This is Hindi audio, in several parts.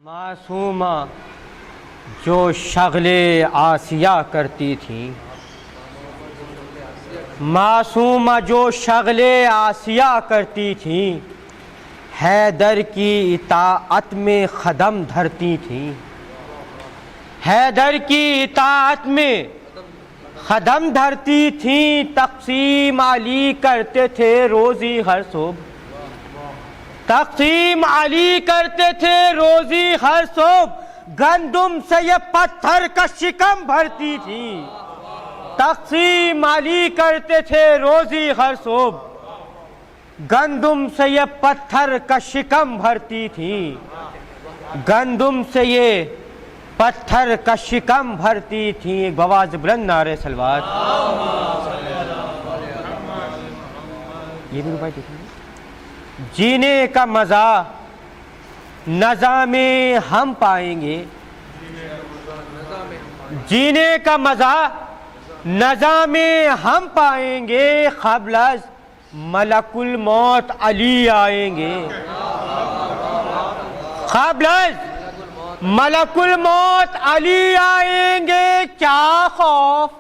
मासूमा जो शगले आसिया करती थी, मासूमा जो शगले आसिया करती थी, हैदर की इताअत में ख़दम धरती थी, हैदर की इताअत में ख़दम धरती थी। तक़सीम अली करते थे रोज़ी हर सुबह, तक़सीम अली करते थे रोज़ी हर सुबह, गंदुम से ये पत्थर का शिकम भरती थी। तक़सीम अली करते थे रोज़ी हर सुबह, गंदुम से ये पत्थर का शिकम भरती थी, गंदुम से ये पत्थर का शिकम भरती थी। एक बवाज़ बुलंद नारे सलवात। ये भी भाई देखेंगे। जीने का मज़ा नज़ा में हम पाएंगे, जीने का मज़ा नज़ा में हम पाएंगे, क़ब्ल मलकुल मौत अली आएंगे, क़ब्ल मलकुल मौत अली आएंगे। क्या खौफ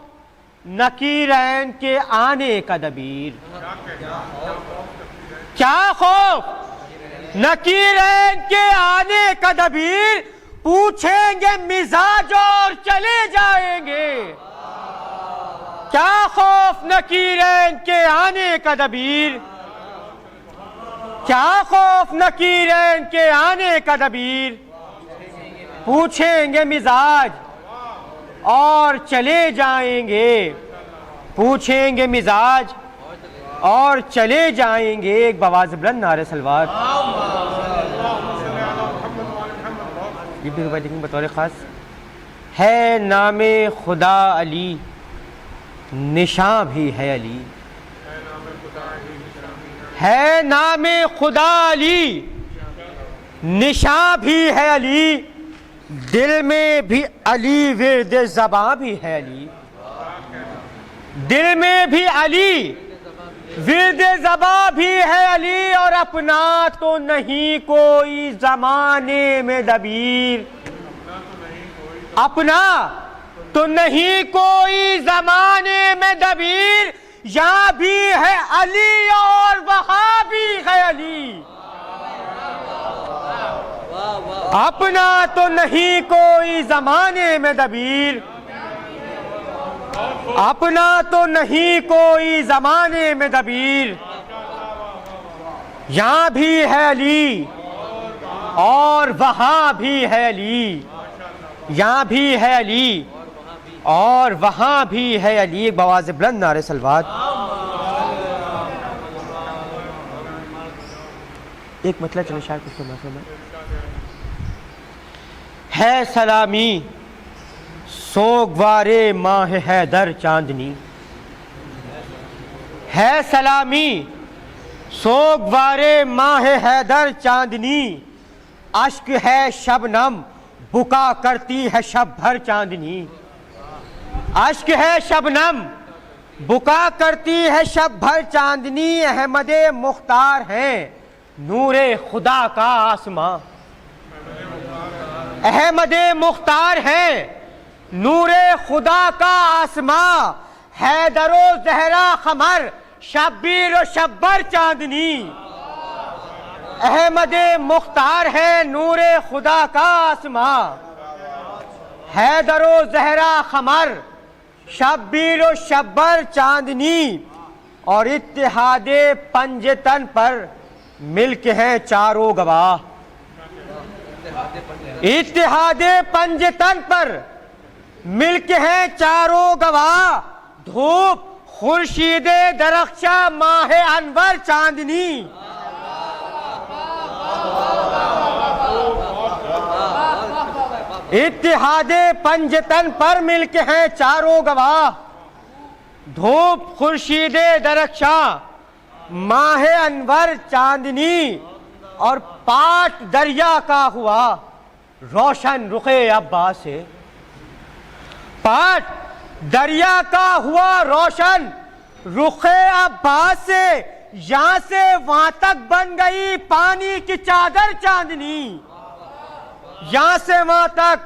नकीरैन के आने का दबीर, क्या खौफ नकीरैन के आने का दबीर, पूछेंगे मिजाज और चले जाएंगे। क्या खौफ नकीरैन के आने का दबीर, क्या खौफ नकीरैन के आने का दबीर, पूछेंगे मिजाज और चले जाएंगे, पूछेंगे मिजाज और चले जाएंगे। एक बवाज़ बुलंद नारे सलवात। ये भी लेकिन बतौर ख़ास है नामे खुदा अली, निशां भी है अली, है नामे खुदा अली, निशां भी है अली, दिल में भी अली, विर्द ज़बां भी है अली, दिल में भी अली, विर्द ज़बां भी है अली, और अपना तो नहीं कोई ज़माने में दबीर, अपना तो नहीं कोई ज़माने में दबीर, यहाँ भी है अली और वहाँ भी है अली। अपना तो नहीं कोई ज़माने में दबीर, अपना तो नहीं कोई ज़माने में दबीर, यहाँ भी है अली और वहाँ भी है अली, यहाँ भी है अली और वहाँ भी है अली। एक बवाज़ बुलंद नारे सलवात। एक मतलब चलो शायद कुछ तो है सलामी सोगवारे माह हैदर चांदनी, है सलामी सोगवारे माह हैदर चांदनी, अश्क है शबनम बुका करती है शब भर चांदनी, अश्क है शबनम बुका करती है शब भर चांदनी। अहमदे मुख्तार है नूरे खुदा का आसमां, अहमदे मुख्तार है नूरे खुदा का आसमां, हैदरो जहरा खमर शब्बीर और शब्बर चांदनी। अहमदे मुख्तार है नूरे खुदा का आसमां, हैदरो जहरा खमर शब्बीर और शब्बर चांदनी। और इत्तिहादे पंजतन पर मिल्क हैं चारों गवाह, इत्तिहादे पंजतन पर मिल्क हैं चारों गवाह, धूप खुर्शीदे दरख्शा माहे अनवर चांदनी। इत्तिहादे पंजतन पर मिल्क हैं चारों गवाह, धूप खुर्शीदे दरख्शा माहे अनवर चांदनी। और पाट दरिया का हुआ रोशन रुखे अब्बास से, पाट दरिया का हुआ रोशन रुखे अब्बास से, यहां से वहां तक बन गई पानी की चादर चांदनी, यहां से वहां तक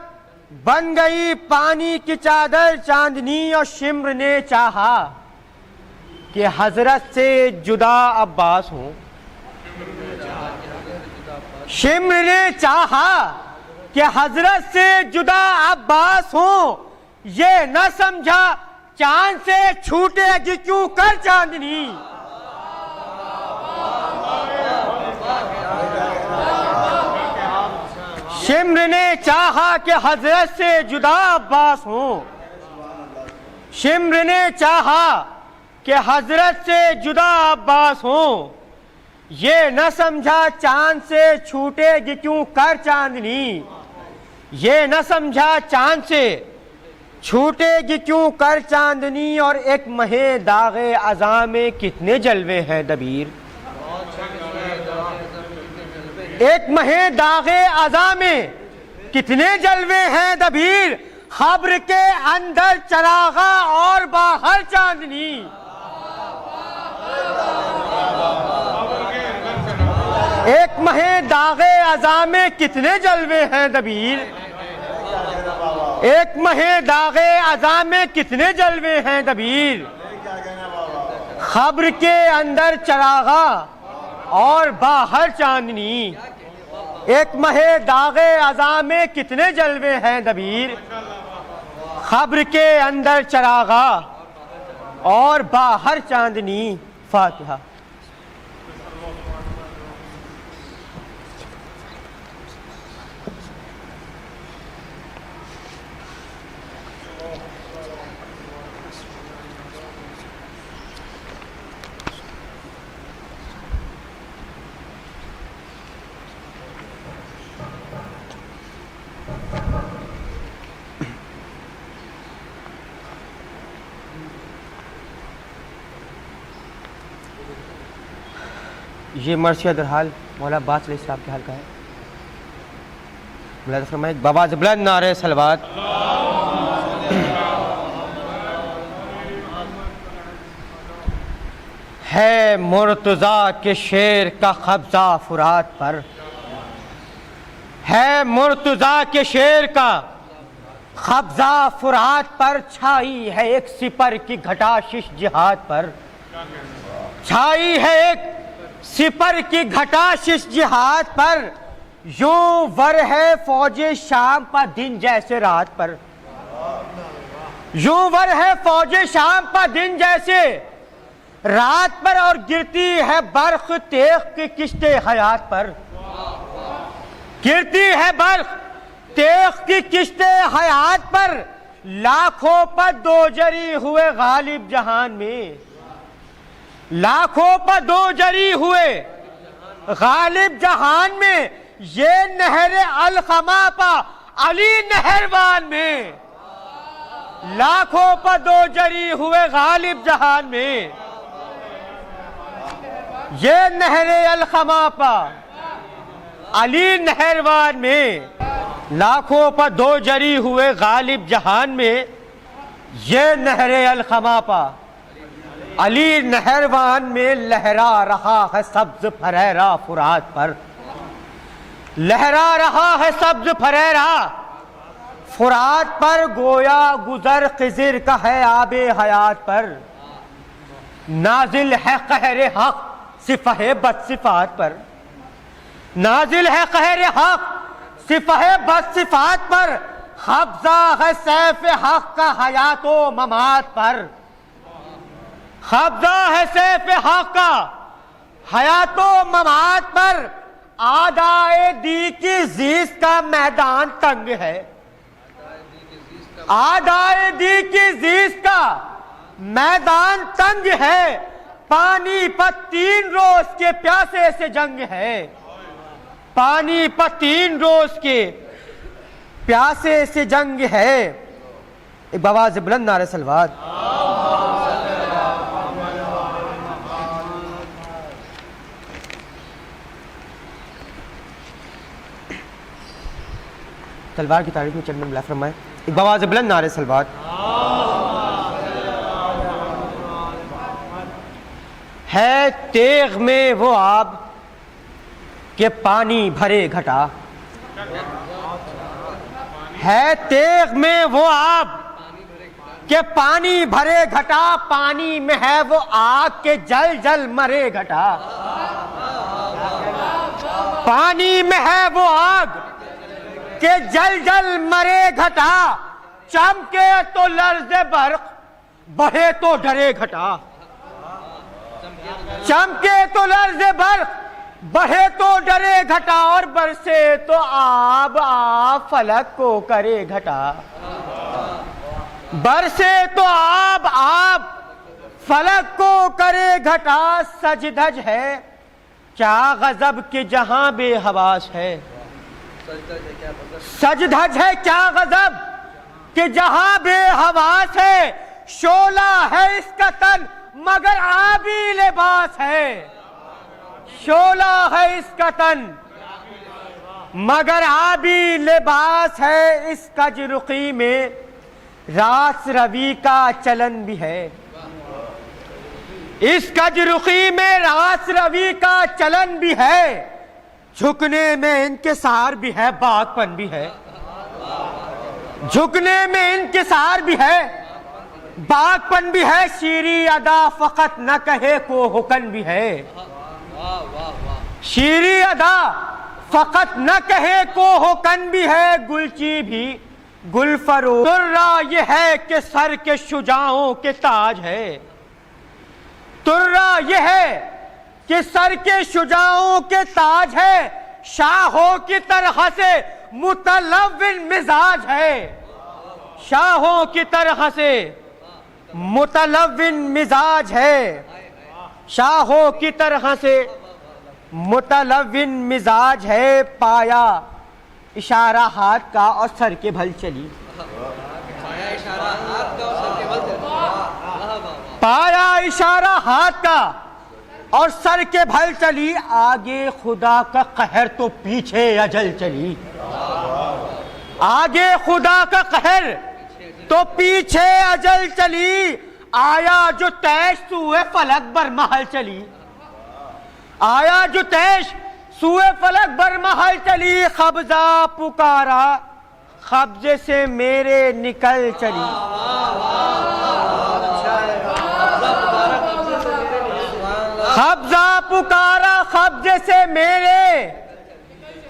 बन गई पानी की चादर चांदनी, और शिम्र ने चाहा कि हजरत से जुदा अब्बास हो। शिम्र ने चाहा कि हजरत से जुदा अब्बास हो, ये न समझा चांद से छूटेगी क्यों कर चांदनी। शिम्र ने चाहा कि हजरत से जुदा अब्बास हो। शिम्र ने चाहा कि हजरत से जुदा अब्बास हो, ये न समझा चांद से छूटेगी क्यों कर चांदनी। ये न समझा चांद से छूटेगी क्यों कर चांदनी, और एक महे दागे अज़ा में कितने जलवे हैं दबीर। एक महे दागे अज़ा में कितने जलवे हैं दबीर, खब्र के अंदर चरागा और बाहर चांदनी। एक महे दागे अज़ा में कितने जलवे हैं दबीर, एक महे दागे अज़ा में कितने जलवे हैं दबीर, खब्र के अंदर चरागा और बाहर चांदनी। एक महे दागे अज़ा में कितने जलवे हैं दबीर, खब्र के अंदर चरागा और बाहर चांदनी। फातिहा। ये मर्शिया दरहाल मौला अब्बास अलैहिस्सलाम के हाल का है। मौला फरमाए बाबा बुलंद नारे सलवात। है मुर्तज़ा के शेर का कब्जा फुरात पर, है मुर्तज़ा के शेर का कब्जा फुरात पर, छाई है एक सिपर की घटाशिश जिहाद पर। छाई है एक सिपर की घटाशिश जिहाद पर, यूं वर है फौजे शाम का दिन जैसे रात पर। यूं वर है फौजे शाम का दिन जैसे रात पर, और गिरती है बर्फ तेग की किश्ते हयात पर। गिरती है बर्फ तेग की किश्ते हयात पर, लाखों पर दोजरी हुए गालिब जहान में। लाखों पर दोजरी हुए गालिब जहान में, ये नहर अलखमा पा अली नहरवान में। लाखों पर दोजरी हुए गालिब जहान में, ये नहर अलखमा पा अली नहरवान में। लाखों पर दोजरी हुए गालिब जहान में, ये नहर अलखमा पा अली नहरवान में। लहरा रहा है सब्ज फरेरा फुरात पर, लहरा रहा है सब्ज फरेरा फुरात पर, गोया गुजर खिज़िर का है आबे हयात पर। नाजिल है कहरे हक सिफहे बदसिफात पर, नाजिल है कहरे हक सिफहे बदसिफात पर, कब्जा है सैफ हक का हयातो ममात पर। कब्जा है सैफ हक का हयातो ममात पर, आदाए दी की जीज का मैदान तंग है। आदाए दी की जीज का मैदान तंग है, पानी पर 3 रोज के प्यासे से जंग है। पानी पर 3 रोज के प्यासे से जंग है। एक बवाज़ बुलंद नारे सलवात। तलवार की तारीफ में चंद मिला फरमाए। एक बवाज़ बुलंद नारे सलवात। है तेग में वो आब के पानी भरे घटा, है तेग में वो आग के पानी भरे घटा, पानी में है वो आग के जल जल मरे घटा। पानी में है वो आग के जल जल मरे घटा, चमके तो लर्ज़े बर्क़ बढ़े तो डरे घटा। चमके तो लर्ज़े बर्क़ बढ़े तो डरे घटा, और बरसे तो आब आब फलक को करे घटा। बरसे तो आब आब फलक को करे घटा। सज धज है क्या गजब के जहां बेहवास है। सज धज है क्या गजब के जहां बेहवास है। शोला है इसका तन मगर आबी लिबास है। शोला है इसका तन मगर आबी लिबास है। इस कजरुखी में रास रवि का चलन भी है। इस कजरुखी में रास रवि का चलन भी है। झुकने में इंकिसार भी है, बागपन भी है। झुकने में इंकिसार भी है, बागपन भी है। शीरी अदा फकत न कहे को हुकन भी है। शीरी अदा फकत न कहे को हुकन भी है। गुलची भी गुलफरो तुर्रा ये है कि सर के शुजाओं के ताज है। तुर्रा ये है कि सर के शुजाओं के ताज है। शाहों की तरह से मुतलव्विन मिजाज है। शाहों की तरह से मुतलव्विन मिजाज है। शाहों की तरह से मुतलव्विन मिजाज है। पाया इशारा हाथ का और सर के भल चली। पाया इशारा हाथ का और सर के भल चली। आगे खुदा का कहर तो पीछे अजल चली। आगे खुदा का कहर तो पीछे अजल चली। आया जो तैश सूए फलक बरमहल चली। आया जो तैश सूए फलक बरमहल चली। खब्जा पुकारा कब्जे से मेरे निकल चली। कब्जा पुकारा कब्जे से मेरे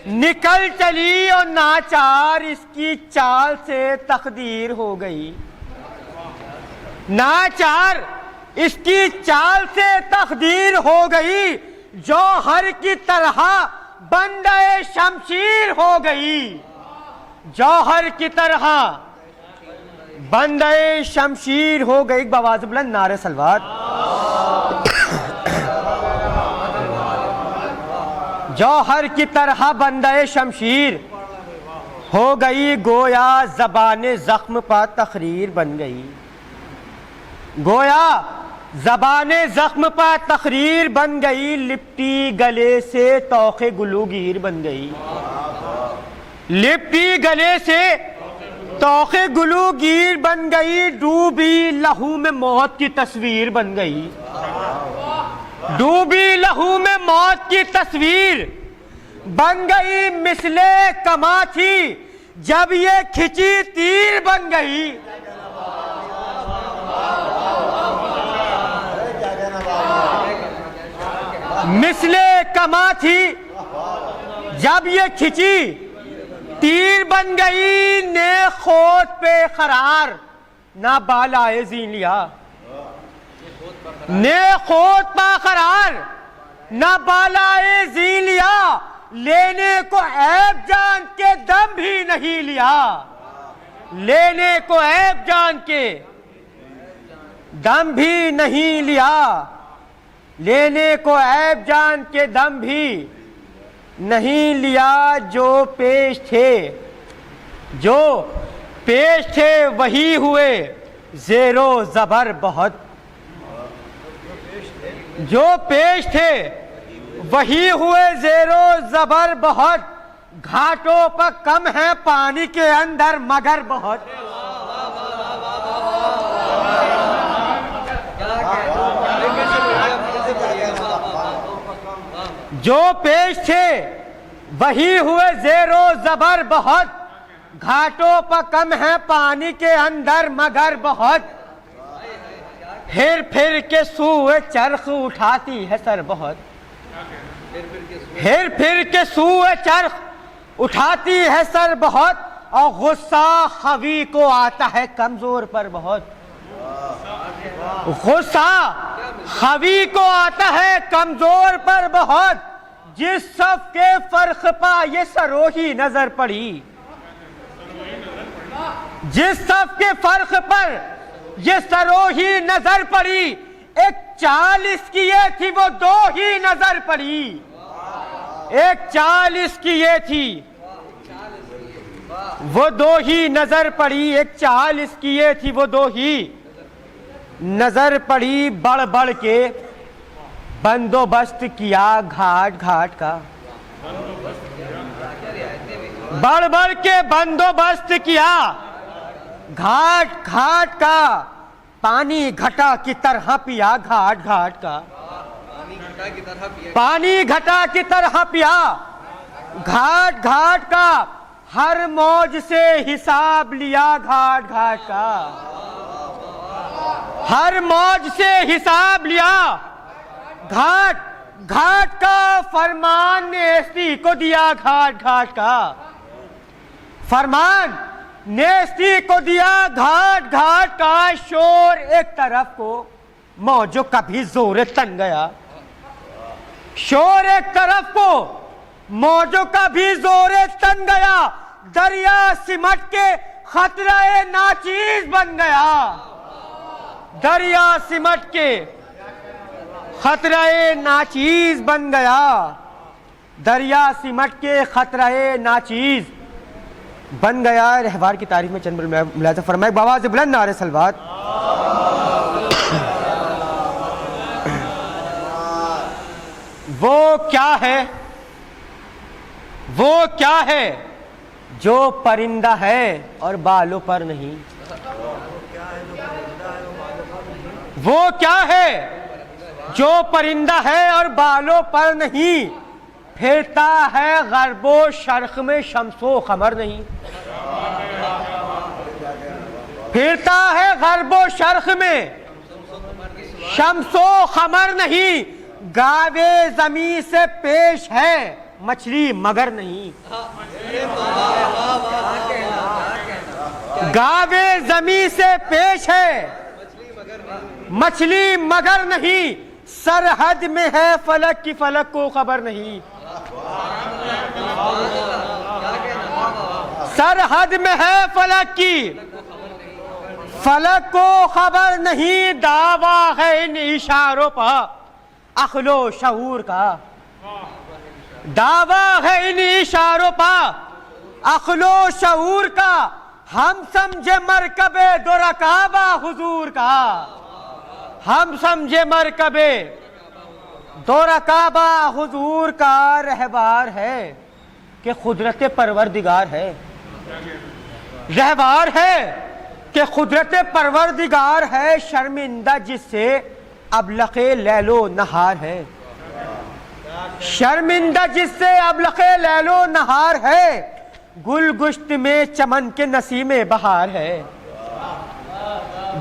निकल चली। और नाचार इसकी चाल से तकदीर हो गई। नाचार इसकी चाल से तकदीर हो गई। जौहर की तरह बंदे शमशीर हो गई। जौहर की तरह बंदे शमशीर हो गई। बवाज़ बुलंद नारे सलवात। जौहर की तरह बंदे शमशीर हो गई। गोया ज़बाने ज़ख्म पर तकरीर बन गई। गोया ज़बाने ज़ख्म पर तकरीर बन गई। लिपटी गले से तौखे गुलूगीर बन गई। लिपटी गले से तौखे गुलूगीर बन गई। डूबी लहू में मौत की तस्वीर बन गई। डूबी लहू में मौत की तस्वीर बन गई। मिसले कमा थी जब ये खिंची तीर बन गई। मिसले कमा थी जब ये खिंची तीर बन गई। ने खोद पे करार ना बालाए जीन लिया। ने खोद पा करार ना बालाए जीन लिया। लेने को ऐब जान के दम भी नहीं लिया। लेने को ऐब जान के दम भी नहीं लिया। लेने को ऐब जान के दम भी नहीं लिया। जो पेश थे वही हुए ज़ेरो ज़बर बहुत। जो पेश थे वही हुए ज़ेरो ज़बर बहुत। घाटों पर कम है पानी के अंदर मगर बहुत। जो पेश थे वही हुए ज़ेरो ज़बर बहुत। घाटों पर कम है पानी के अंदर मगर बहुत, फिर फिर के सूए चरख उठाती है सर बहुत, फिर फिर के सूए चरख उठाती है सर बहुत, और गुस्सा हवी को आता है कमजोर पर बहुत, गुस्सा हवी को आता है कमजोर पर बहुत, जिस सब के फर्क पा ये सरोही नजर पड़ी, जिस सब के फर्क पर ये सरोही नजर पड़ी, एक चाल इसकी ये थी वो दो ही नजर पड़ी, एक चाल इसकी ये थी वो दो ही नजर पड़ी, एक चाल इसकी ये थी वो दो ही नजर पड़ी, बढ़ बढ़ के बंदोबस्त किया घाट घाट का, बढ़ बढ़ के बंदोबस्त किया घाट घाट का, पानी घटा की तरह पिया घाट घाट का, पानी घटा की तरह पिया घाट घाट का, हर मौज से हिसाब लिया घाट घाट का, हर मौज से हिसाब लिया घाट घाट का, फरमान नेस्ती को दिया घाट घाट का, फरमान नेस्ती को दिया घाट घाट का, शोर एक तरफ को मौजों का भी जोर तन गया, शोर एक तरफ को मौजों का भी जोर तन गया, दरिया सिमट के खतरा नाचीज बन गया, दरिया सिमट के खतरा नाचीज बन गया, दरिया सिमट के खतरा नाचीज बन गया। रहवार की तारीफ में चंद मुलाजा फरमाए, बाबा से बुलंद नारे सलवात। वो क्या है, वो क्या है जो परिंदा है और बालों पर नहीं, वो क्या है जो परिंदा है और बालों पर नहीं, फिरता है गरबो शर्क में शम्सो खमर नहीं, फिरता है गरबो शर्क में शम्सो खमर नहीं, गावे जमी से पेश है मछली मगर नहीं, गावे जमी से पेश है मछली मगर नहीं, सरहद में है फलक की फलक को खबर नहीं, सरहद में है फलक की फलक को खबर नहीं, दावा है इन इशारों पर अखलो शऊर का, दावा है इन इशारों पर अखलो शऊर का, हम समझे मरकबे दो रकाबा हुजूर का, हम समझे मरकबे दो रकाबा हुजूर का, रहबार है कि कुदरत परवरदिगार है, रहबार है कि कुदरत परवरदिगार है, शर्मिंदा जिससे अबलखे लैलो नहार है, शर्मिंदा जिससे अबलखे लैलो नहार है, गुलगुश्त में चमन के नसीमे बहार है,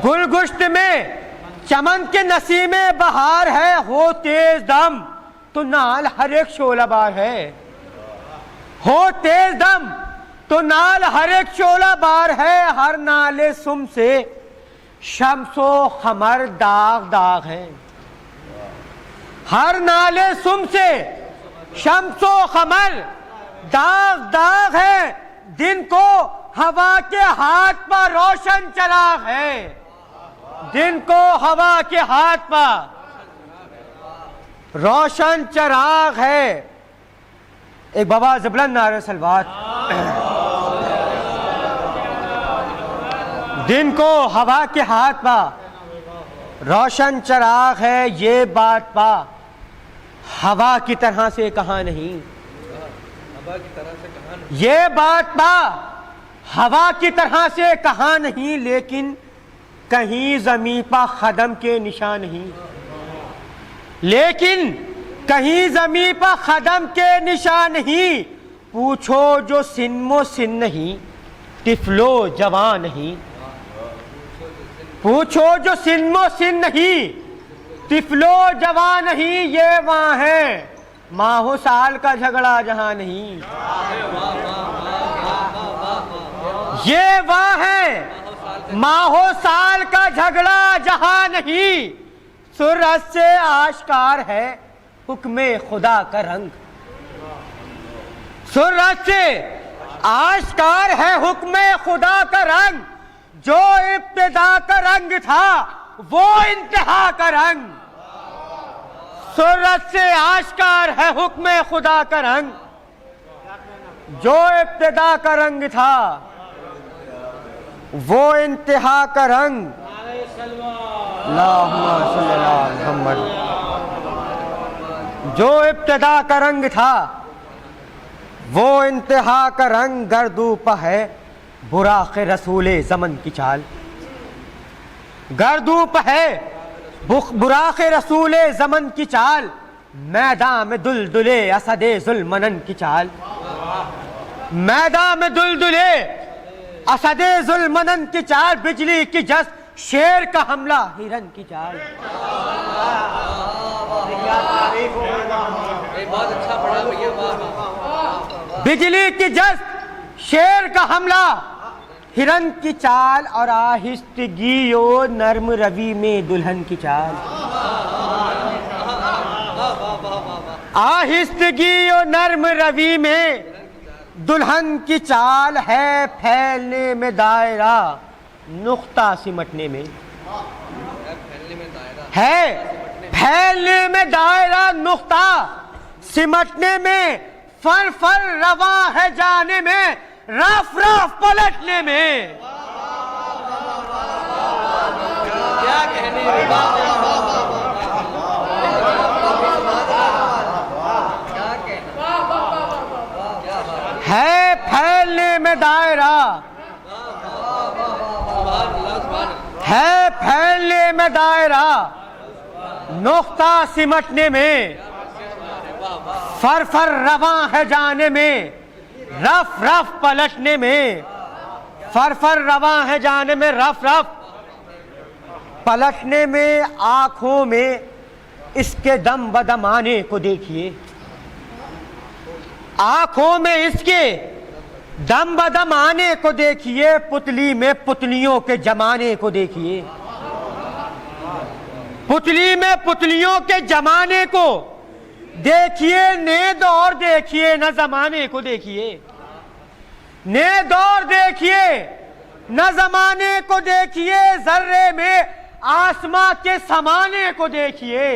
गुलगुश्त में चमन के नसीमे बहार है, हो तेज दम तो नाल हर एक शोला बार है, हो तेज दम तो नाल हर एक शोला बार है, हर नाले सुम से शम्सो खमर दाग दाग है, हर नाले सुम से शम्सो खमर दाग दाग है, दिन को हवा के हाथ पर रोशन चराग है, दिन को हवा के हाथ पर रोशन चराग है। एक बाबा जबलन नारे सलवात। दिन को हवा के हाथ पर रोशन चराग है, ये बात पा हवा की तरह से कहा नहीं, ये बात पा हवा की तरह से कहा नहीं, लेकिन कहीं जमीन पर खदम के निशान नहीं, लेकिन कहीं जमीन पर खदम के निशान नहीं, पूछो जो सिन्मो सिन नहीं, तिफलो जवान नहीं। पूछो जो सिन्मो सिन नहीं, तिफलो जवान नहीं, ये वहां है माहो साल का झगड़ा जहां नहीं। ये वहां है माहो साल का झगड़ा जहां नहीं। सूरज से आश्कार है हुक्मे खुदा का रंग। सूरज से आश्कार है हुक्मे खुदा का रंग। जो इब्तिदा का रंग था वो इंतहा का रंग। सूरज से आश्कार है हुक्मे खुदा का रंग। जो इब्तिदा का रंग था वो इंतहा का रंग। अल्लाहुम्मा सल्ली अला मुहम्मद। जो इब्तिदा का रंग था वो इंतहा का रंग। गर्दूप है बुराक़ रसूले ज़मन की चाल। गर्दूप है बुराक़ रसूले ज़मन की चाल। मैदान में दुलदुले असदे ज़ुल्मनन की चाल। मैदान में दुलदुले असदे ज़ुल्मनन की चाल। बिजली की जस्त शेर का हमला हिरन की चाल। बहुत अच्छा पढ़ा भैया। बिजली की जस्त शेर का हमला हिरन की चाल। और आहिस्तगी ओ नर्म रवि में दुल्हन की चाल। आहिस्तगी ओ नर्म रवि में दुल्हन की चाल है। फैलने में दायरा नुक्ता सिमटने में है। फैलने में दायरा नुक्ता सिमटने में। फर फर रवा है जाने में रफ रफ पलटने में। क्या कहने है। फैलने में दायरा है। फैलने में दायरा नुक्ता सिमटने में। फर फर रवा है जाने में रफ रफ पलटने में। फर फर रवा है जाने में रफ रफ पलटने में। आंखों में इसके दम बदम आने को देखिए। आंखों में इसके दम बदम आने को देखिए। पुतली में पुतलियों के जमाने को देखिए। पुतली में पुतलियों के जमाने को देखिए। ने दौर देखिए न जमाने को देखिए। ने दौर देखिए न जमाने को देखिए। जर्रे में आसमां के समाने को देखिए।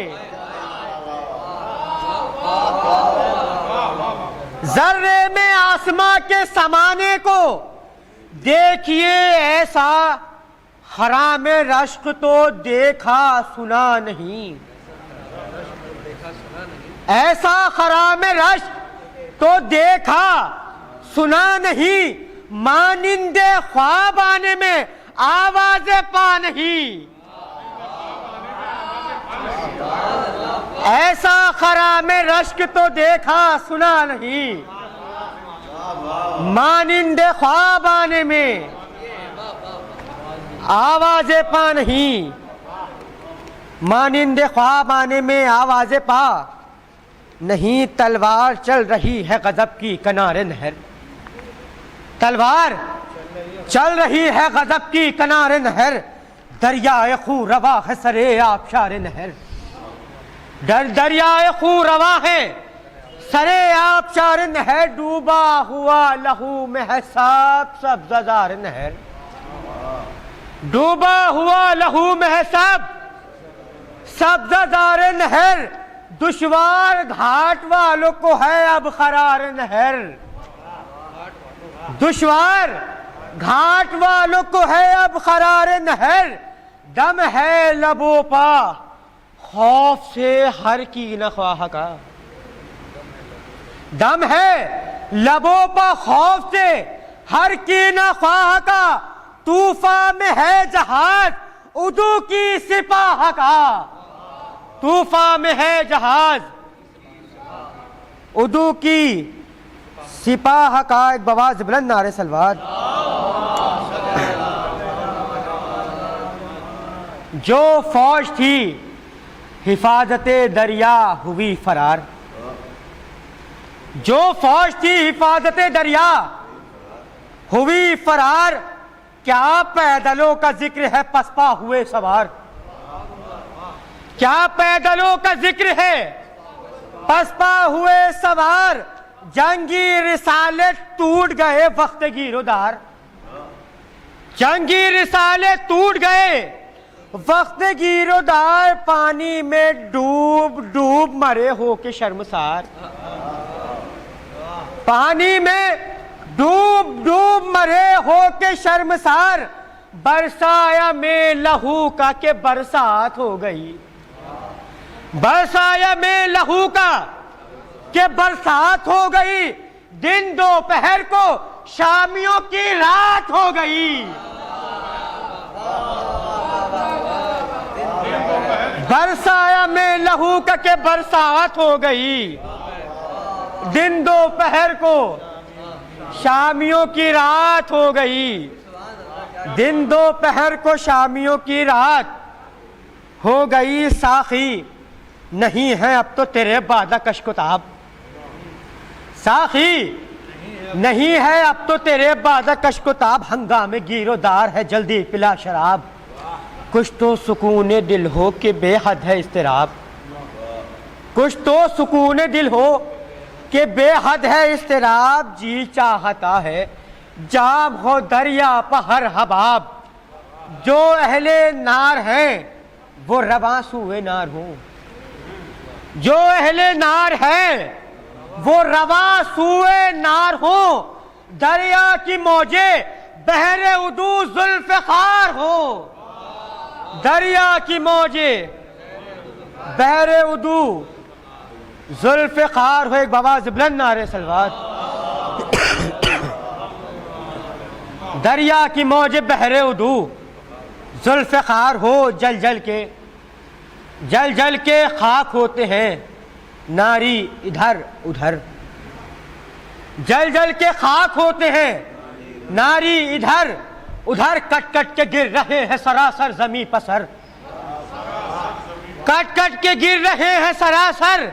जर्रे में आसमां के समाने को देखिए। ऐसा हराम रश्क तो देखा सुना नहीं। ऐसा हराम रश्क तो देखा सुना नहीं। मानिंदे ख्वाब आने में आवाज़ें पा नहीं। ऐसा हराम रश्क तो देखा सुना नहीं। मानिंदे ख्वाब आने में आवाज़ें पा नहीं। मानिंदे ख्वाब आने में आवाज़ें पा नहीं। तलवार चल रही है गज़ब की किनारे नहर। तलवार चल रही है गज़ब की किनारे नहर। दरियाए खून रवा है सरे आबशार नहर। दरियाए खून रवा है सरे आबशार नहर। डूबा हुआ लहू में है सब सब्ज़ार नहर। डूबा हुआ लहू में है सब सब्ज़ार नहर। दुश्वार घाट वालों को है अब करार नहर। दुश्वार घाट वालों को है अब करार नहर। दम है लबों पा खौफ से हर की न ख्वाह का। दम है लबों पा खौफ से हर की न ख्वाह का। तूफान में है जहाज उदू की सिपाह का। तूफान में है जहाज उदू की सिपाह का। एक बवाज़ बुलंद नारे सलवात। जो फौज थी हिफाजते दरिया हुई फरार। जो फौज थी हिफाजते दरिया हुई फरार। क्या पैदलों का जिक्र है पसपा हुए सवार। क्या पैदलों का जिक्र है पसपा हुए सवार। जंगी रिसाले टूट गए वक्त गिरोदार। जंगी रिसाले टूट गए वक्त गिरोदार। पानी में डूब डूब मरे हो के शर्मसार। पानी में डूब डूब मरे हो के शर्मसार। बरसाया में लहू का के बरसात हो गई। बरसाया में लहू का के बरसात हो गई। दिन दोपहर को शामियों की रात हो गई। बरसाया में लहू का के बरसात हो गई। दिन दोपहर को शामियों की रात हो गई। दिन दोपहर को शामियों की रात हो गई। साखी नहीं है अब तो तेरे बादा कशकुताब। साखी नहीं है अब तो तेरे बादा कशकुताब। हंगामे गिरोदार है जल्दी पिला शराब। कुछ तो सुकून दिल हो कि बेहद है इस्तिराब। कुछ तो सुकून दिल हो कि बेहद है इस्तिराब। जी चाहता है जाम हो दरिया पहर हबाब। जो अहले नार हैं वो रवां सूए नार हो। जो अहले नार हैं वो रवां सूए नार हो। दरिया की मौजे बहरे उदू जुल्फ़िकार हो। दरिया की मौजे बहरे उदू जुल्फ़िकार हो। एक बाबा बुलंद नारे सलवात। दरिया की मौजे बहरे उदू जुल्फ़िकार हो। जल जल के खाक होते हैं नारी इधर उधर। जल जल के खाक होते हैं नारी इधर उधर। कट कट के गिर रहे हैं सरासर जमी पसर। कट कट के गिर रहे हैं सरासर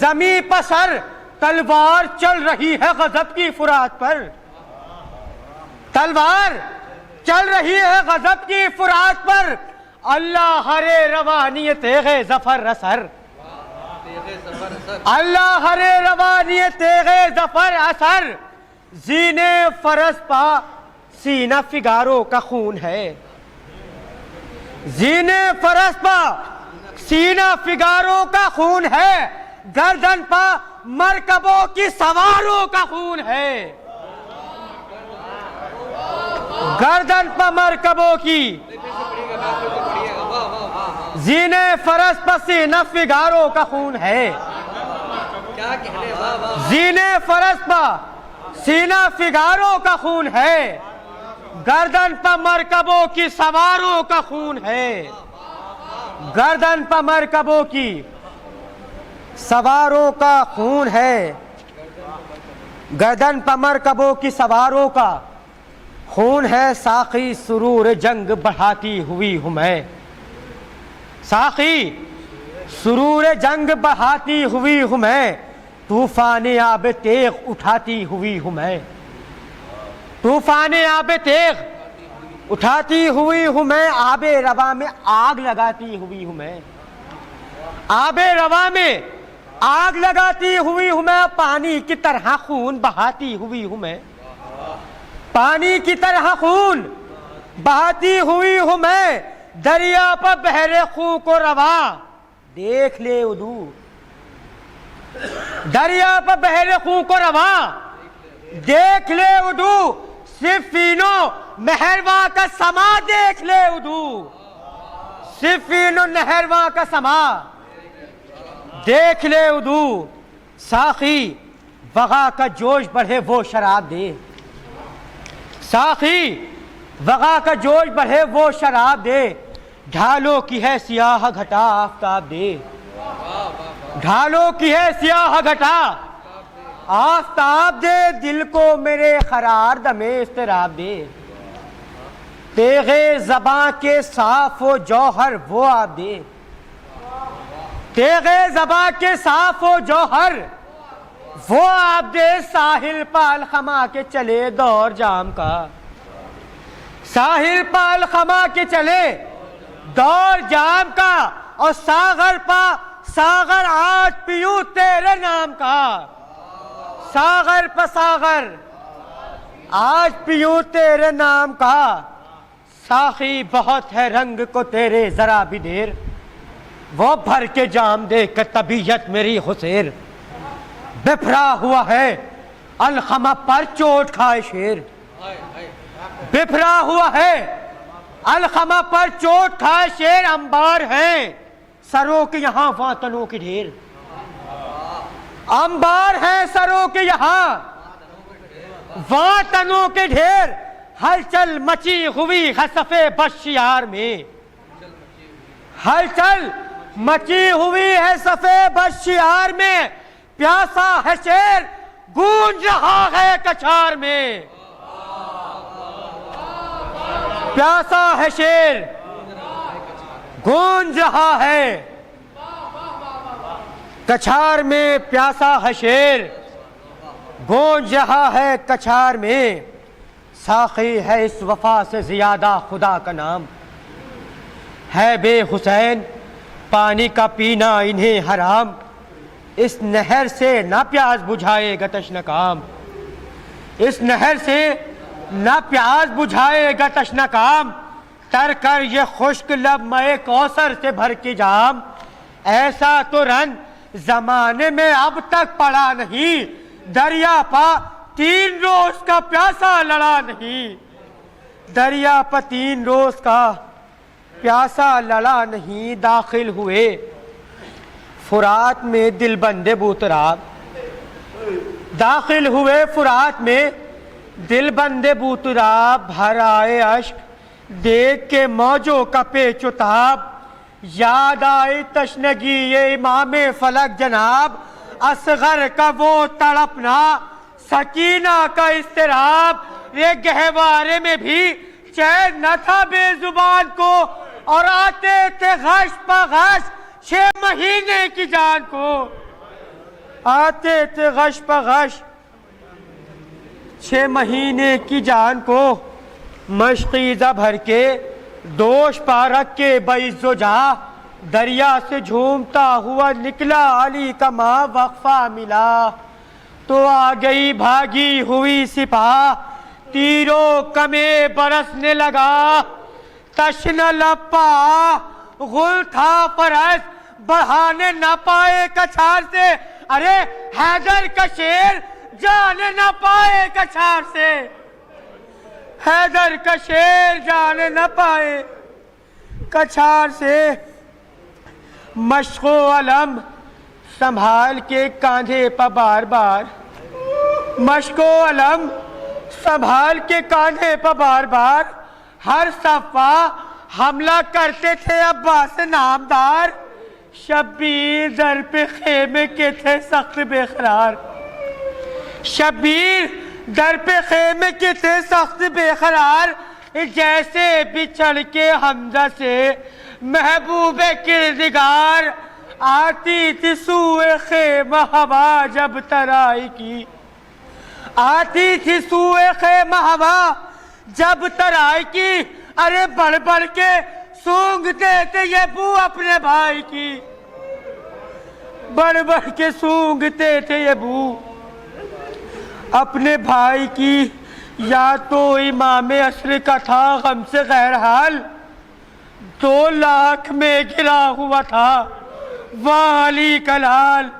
जमी पसर। तलवार चल रही है गजब की फुरात पर। तलवार चल रही है गजब की फुरात पर। अल्लाह हरे रवानियत तेगे जफर असर। अल्लाह हरे रवानियत तेगे जफर असर। जीने फरस पा सीना फिगारो का खून है। जीने फरस पा सीना फिगारो का खून है। गर्दन पा मरकबों की सवारों का खून है। गर्दन पर मरकबों की जीने फरस पर सीना फिगारो का खून है। क्या कहने वाह। जीने फरस पर सीना फिगारो का खून है। गर्दन पर मरकबों की सवारों का खून है। गर्दन पर मरकबों की सवारों का खून है। गर्दन पर मरकबों की सवारों का खून है। साखी सुरूर जंग बढ़ाती हुई हूँ मैं। साखी सुरूर जंग बढ़ाती हुई हूँ मैं। तूफान आब तेग उठाती हुई हूँ मैं। तूफान आब तेग उठाती हुई हूँ मैं। आबे रवा में आग लगाती हुई हूँ मैं। आबे रवा में आग लगाती हुई हूँ मैं। पानी की तरह खून बहाती हुई हूँ मैं। पानी की तरह खून बहाती हुई हूँ मैं। दरिया पर बहरे खून को रवा देख ले उदू। दरिया पर बहरे खून को रवा देख ले उदू। सिफीनो मेहरवा का समा देख ले उदू। सिफीनो नहरवा का समा देख ले उदू। साखी वगा का जोश बढ़े वो शराब दे। साखी वगा का जोश बढ़े वो शराब दे। ढालों की है सियाह घटा आफताब दे। ढालों की है सियाह घटा आफताब दे। दिल को मेरे खरार दमे इस्तराब दे। तेगे ज़बां के साफ व जौहर वो आप दे, तेगे ज़बां के साफ व जौहर वो आप दे, साहिल पाल खमा के चले दौर जाम का, साहिल पाल खमा के चले दौर जाम का, और सागर पा सागर आज पीयूं तेरे नाम का, सागर पा सागर आज पीयूं तेरे नाम का, साखी बहुत है रंग को तेरे जरा भी देर, वो भर के जाम दे कर तबीयत मेरी हुसैर, बिफरा हुआ है अलखमा पर चोट खाए शेर, बिफरा हुआ है अलखमा पर चोट खाए शेर, अंबार है सरों के यहाँ वहां तनों की ढेर, अंबार है सरों के यहाँ वहां तनों के ढेर, हलचल मची हुई खसफे बशियार में, हलचल मची हुई है सफे बशियार में, प्यासा है शेर गूंज रहा है कछार में, प्यासा है शेर गूंज रहा है कछार में, प्यासा है शेर गूंज रहा है कछार में, साखी है इस वफा से ज्यादा खुदा का नाम, है बे हुसैन पानी का पीना इन्हें हराम, इस नहर से ना प्यास बुझाएगा तश्न काम, इस नहर से ना प्यास बुझाएगा तश्न काम, तर कर ये खुश्क लब मए कौसर से भर के जाम, ऐसा तो रन जमाने में अब तक पड़ा नहीं, दरिया पा 3 रोज का प्यासा लड़ा नहीं, दरिया पा 3 रोज का प्यासा लड़ा नहीं, दाखिल हुए फुरात में दिल बंदे बूतराब, दाखिल हुए फुरात में दिल बंदे बूतराब, भर आए अश्क देख के मौजों का पेचुताब, याद आई तशनगी ये इमामे फलक जनाब, असगर का वो तड़पना सकीना का इस्तिराब, ये गहवारे में भी चैन न था बेजुबान को, और आते थे गश प गश 6 महीने की जान को, आते थे गश प गश 6 महीने की जान को, मशकीज़ा भर के दोष पारक के बैज़ो जा, दरिया से झूमता हुआ निकला अली का माँ, वक्फा मिला तो आ गई भागी हुई सिपाह, तीरों कमे बरसने लगा, तश्न लपा गुल था परस बढ़ाने न पाए कछार से, अरे हैदर का शेर जाने न पाए कछार से, हैदर का शेर जाने न पाए कछार से, मशको अलम संभाल के कांधे पर बार बार, मशको अलम संभाल के कांधे पर बार बार, हर सफा हमला करते थे अब्बास नामदार, शब्बीर दर पे खेमे के थे सख्त बेकरार, शब्बीर दर पे खेमे के थे सख्त बेकरार, जैसे बिछड़ के हमजा से महबूबे किरदिगार, आती थी सूए खेमा हवा जब तराई की, आती थी सूए खेमा हवा जब तराई की, अरे बढ़ बढ़ के सूंघते थे ये बू अपने भाई की, बढ़ बढ़ के सूंघते थे ये बू अपने भाई की, या तो इमाम असर का था गम से गैर हाल, 2 लाख में गिरा हुआ था वह अली का लाल,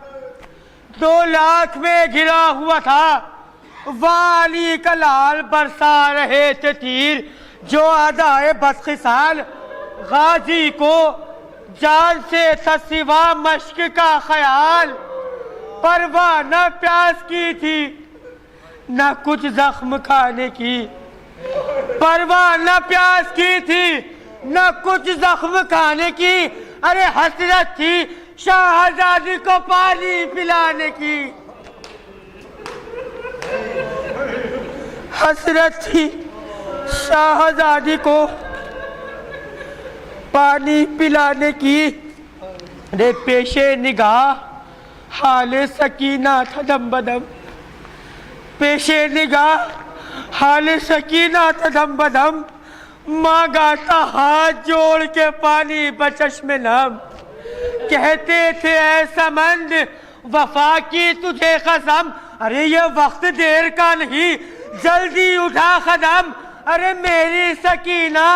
2 लाख में गिरा हुआ था वह अली का लाल, बरसा रहे थे तीर जो अदाए बदखिसाल, गाजी को जान से था सिवा मश्क का ख्याल, परवाह न प्यास की थी न कुछ जख्म खाने की, परवाह न प्यास की थी न कुछ जख्म खाने की, अरे हसरत थी शाहजादी को पानी पिलाने की, हसरत थी शाहजादी को पानी पिलाने की रे पेशे निगाह हाल सकीना था दम बदम, पेशे निगाह हाल सकीना था दम बदम, मांगा था हाथ जोड़ के पानी बचश में नम, कहते थे ऐसा मंद वफा की तुझे कसम, अरे ये वक्त देर का नहीं जल्दी उठा कदम, अरे मेरी सकीना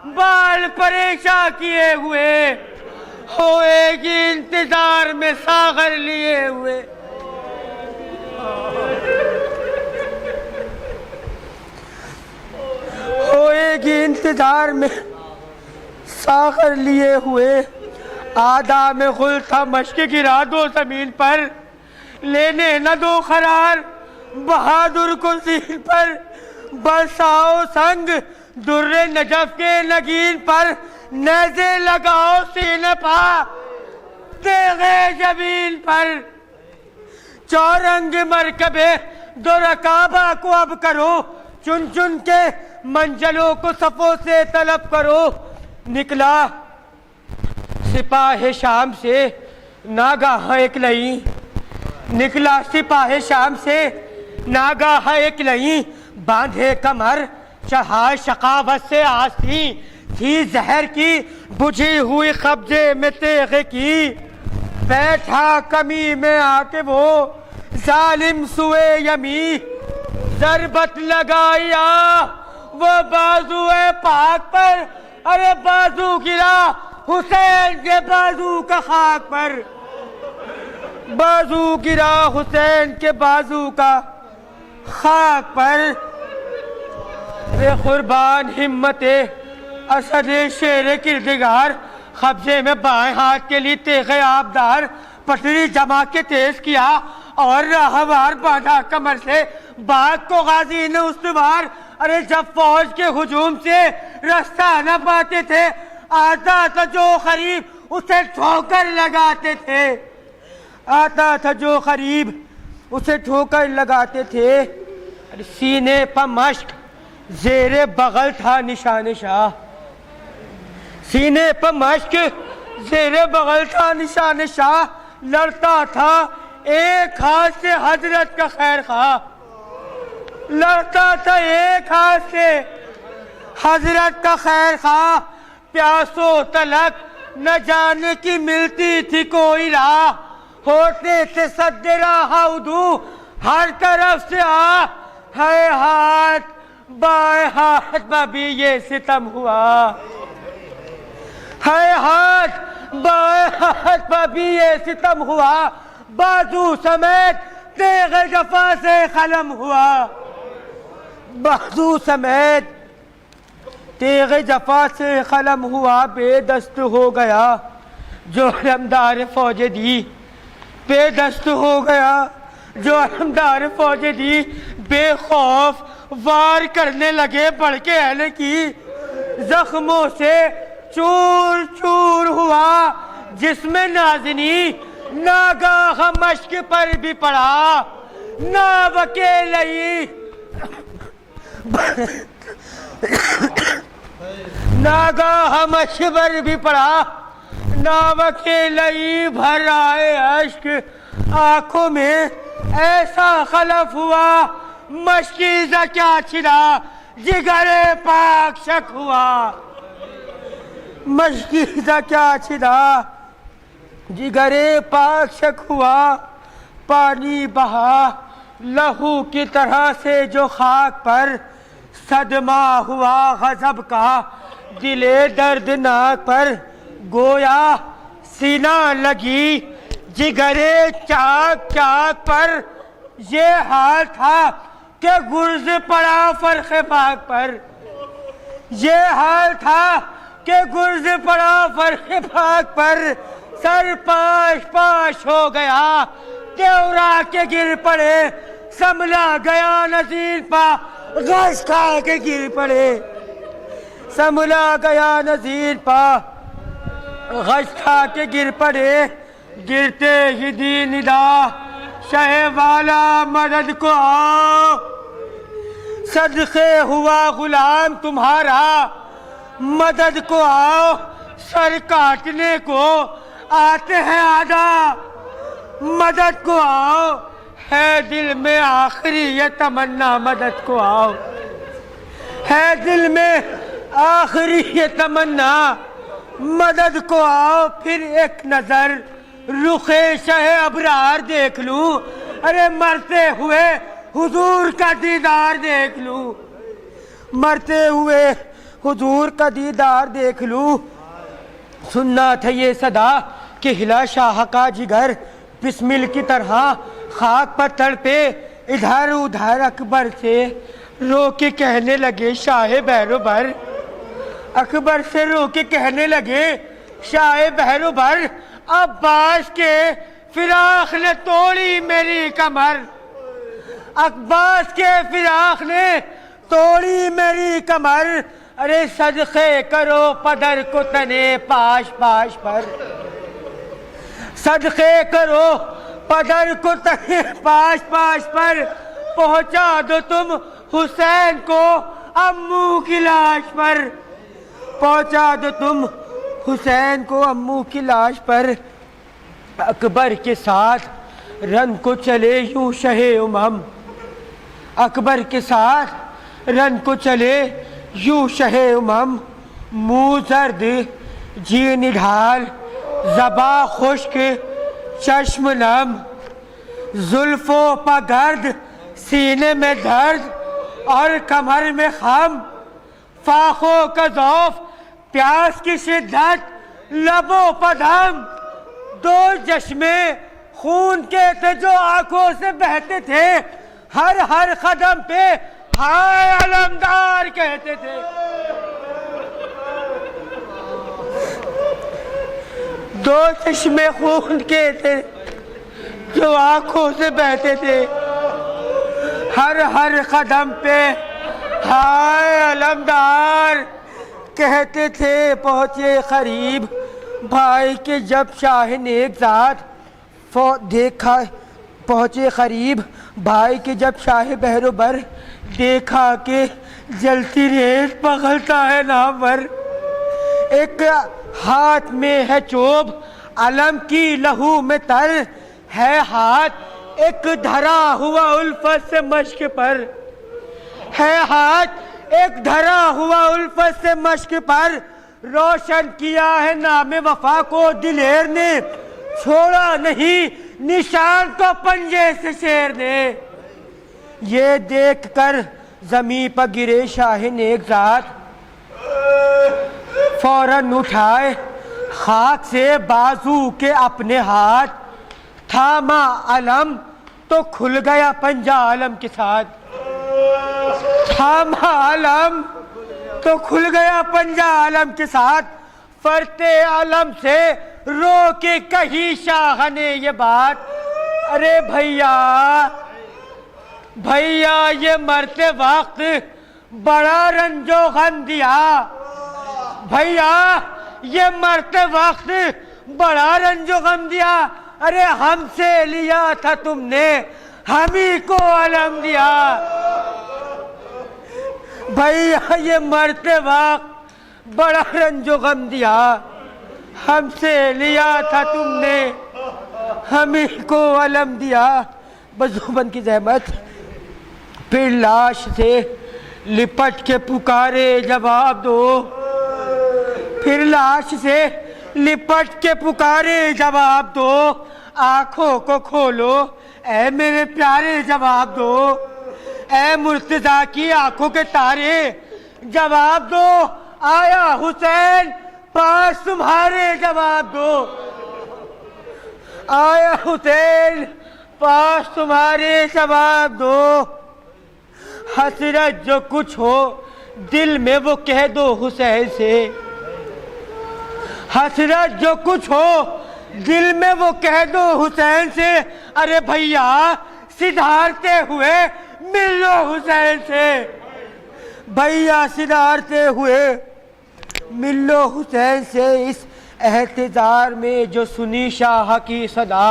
बाल परेशान किए हुए होएगी इंतजार में सागर लिए हुए। होएगी इंतजार में सागर लिए हुए, आधा में गुल था मश्क गिरा दो जमीन पर, लेने न दो करार बहादुर को ज़ीन पर, बरसाओ संग दुर्रे नजफ के नगीन पर, नेज़े लगाओ सीने पा तेगे जमीन पर, चौरंग मरकबे दो रकाबा को अब करो, चुन चुन के मंजिलों को सफों से तलब करो। निकला सिपाही शाम से नागाह एक लई, निकला सिपाही शाम से नागाह एक लई, बांधे कमर चढ़ा शकावत से आसी, थी जहर की बुझी हुई कब्जे में तेगे की, बैठा कमी में आके वो जालिम सुए यमी, जरबत लगाया वो बाजुए पाक पर, अरे बाजू गिरा हुसैन के बाजू का खाक पर, बाजू गिरा हुसैन के बाजू का खाक पर, रे कुर्बान हिम्मते असद शेर किरदगार, कब्जे में बाएं हाथ के लिए तेगे आबदार, पटरी जमा के तेज किया और राहवार बांधा कमर से, बाग को गाजी ने उस्तवार, अरे जब फौज के हुजूम से रास्ता न पाते थे, आता था जो करीब उसे ठोकर लगाते थे, आता था जो करीब उसे ठोकर लगाते थे, अरे सीने पर मश्क जेरे बगल था निशान शाह, सीने पर मश्क जेरे बगल था निशान शाह, लड़ता था एक हाथ से हजरत का खैर खा, लड़ता था एक हाथ से हजरत का खैर खा, प्यासों तलक न जाने की मिलती थी कोई राह, होते थे सद्दे राह उदू हर तरफ से आ, है हाथ बाएं हाथ में भी ये सितम हुआ, है हाथ बाएं हाथ में भी ये सितम हुआ, बाजू समेत तेगे जफा से कलम हुआ, बाजू समेत तेगे जफा से कलम हुआ, बेदस्त हो गया जो अलमदार फौज दी, बेदस्त हो गया जो अलमदार फौज दी, बेखौफ वार करने लगे बढ़ के अहले की, जख्मों से चूर चूर हुआ जिसमें नाज़नी, नागाह मश्क पर भी पड़ा ना वकेलई, नागाह मश्क पर भी पड़ा ना वकेलई, भर आए अश्क आंखों में ऐसा खलफ हुआ, मशकीज़ा क्या छिड़ा जिगरे पाक शक हुआ, मशकीज़ा क्या छिड़ा जिगरे पाक शक हुआ, पानी बहा लहू की तरह से जो खाक पर, सदमा हुआ गजब का दिले दर्दनाक पर, गोया सीना लगी जिगरे चाक चाक पर, ये हाल था कि गुर्ज पड़ा फर्ख पाक पर, ये हाल था कि गुर्ज पड़ा फर्ख पाक पर, सर पाश पाश हो गया देवरा के गिर पड़े, संभला गया नजीर पा गश खा के गिर पड़े, संभला गया नजीर पा गश खा के गिर पड़े, गिरते ही दी निदा शहे वाला मदद को आओ, सदके हुआ गुलाम तुम्हारा, मदद को आओ, सर काटने को आते हैं आधा। मदद को आओ, है दिल में आखिरी ये तमन्ना, मदद को आओ, है दिल में आखिरी ये तमन्ना, मदद को आओ। फिर एक नजर रुखे शहे अबरार देख लूं, अरे मरते हुए हुजूर का दीदार देख लूं, मरते हुए हुजूर का दीदार देख लूं। सुनना था ये सदा कि हिला शाह का जिगर, बिस्मिल की तरह खाक पर तड़पे, इधर उधर अकबर से रो के कहने लगे शाह बहरोबर। अकबर से रो के कहने लगे शाह बहरोबर, अब्बास के फिराक ने तोड़ी मेरी कमर, अब्बास के फिराक ने तोड़ी मेरी कमर। अरे सदके करो पदर को तने पाश पाश पर, सदके करो पदर को तने पाश पाश पर, पहुंचा दो तुम हुसैन को अम्मू की लाश पर, पहुंचा दो तुम हुसैन को अम्मू की लाश पर। अकबर के साथ रन को चले यूं शहे उमम, अकबर के साथ रन को चले यूं शहे उमम। मुँह जर्द जी निढाल, ज़बा खुश्क चश्म नम, जुल्फों पर गर्द, सीने में दर्द और कमर में खम, फाखों का ज़ौफ़, प्यास की शिद्दत, लबों पर दम। दो चश्मे खून के थे जो आंखों से बहते थे, हर हर कदम पे हाय अलमदार कहते थे। दो चश्मे खून के थे जो आंखों से बहते थे, हर हर कदम पे हाय अलमदार कहते थे। पहुँचे करीब भाई के जब शाह ने एक ज़ात देखा, पहुँचे करीब भाई के जब शाह बहरोबर देखा कि जलती रेत पगलता है नामवर। एक हाथ में है चोब, अलम की लहू में तर है हाथ, एक धरा हुआ उल्फत से मश्क पर है हाथ, एक धरा हुआ उल्फत से मश्क पर। रोशन किया है नाम वफा को दिलेर ने, छोड़ा नहीं निशान को पंजे से शेर ने। ये देख कर जमीन पर गिरे शाह ने एक ज़ात, फौरन उठाए खाक से बाजू के अपने हाथ, थामा अलम तो खुल गया पंजा आलम के साथ, थामा अलम तो खुल गया पंजा आलम के साथ। फरते आलम से रो के कही शाह ने ये बात, अरे भैया भैया ये मरते वक्त बड़ा रंजो गम दिया, भैया ये मरते वक्त बड़ा रंजो गम दिया। अरे हमसे लिया था तुमने, हम ही को अलम दिया। भैया ये मरते वक्त बड़ा रंजो गम दिया, हमसे लिया था तुमने, हम ही को अलम दिया। बजूबन की जहमत फिर लाश से लिपट के पुकारे जवाब दो, फिर लाश से लिपट के पुकारे जवाब दो। आंखों को खोलो ऐ मेरे प्यारे जवाब दो, ऐ मुर्तजा की आंखों के तारे जवाब दो। आया हुसैन पास तुम्हारे जवाब दो, आया हुसैन पास तुम्हारे जवाब दो। हसरत जो कुछ हो दिल में वो कह दो हुसैन से, हसरत जो कुछ हो दिल में वो कह दो हुसैन से। अरे भैया सिधारते हुए मिल लो हुसैन से, भैया सिधारते हुए मिल लो हुसैन से। इस एहतिजार में जो सुनी शाह की सदा,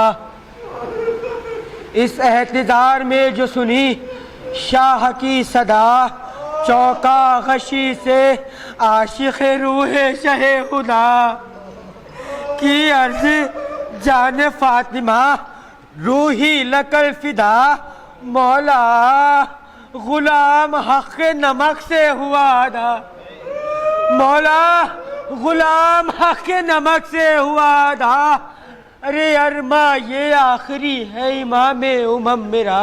इस एहतिजार में जो सुनी शाह की सदा चौका गशी से आशिक़ रूहे शहे खुदा की अर्ज जान फातिमा रूही लकल फिदा मौला गुलाम हक नमक से हुआ अदा मौला गुलाम हक नमक से हुआ अदा अरे अरमा ये आखिरी है इमाम उमम मेरा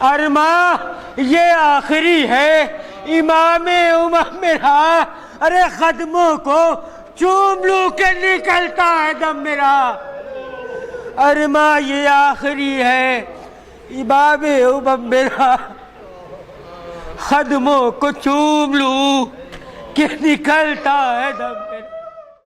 अरमा ये आखिरी है इमाम उमम मेरा अरे कदमों को चूम लूं के निकलता है दम मेरा अरमा ये आखिरी है इमाम उमम मेरा कदमों को चूम लूं के निकलता है दम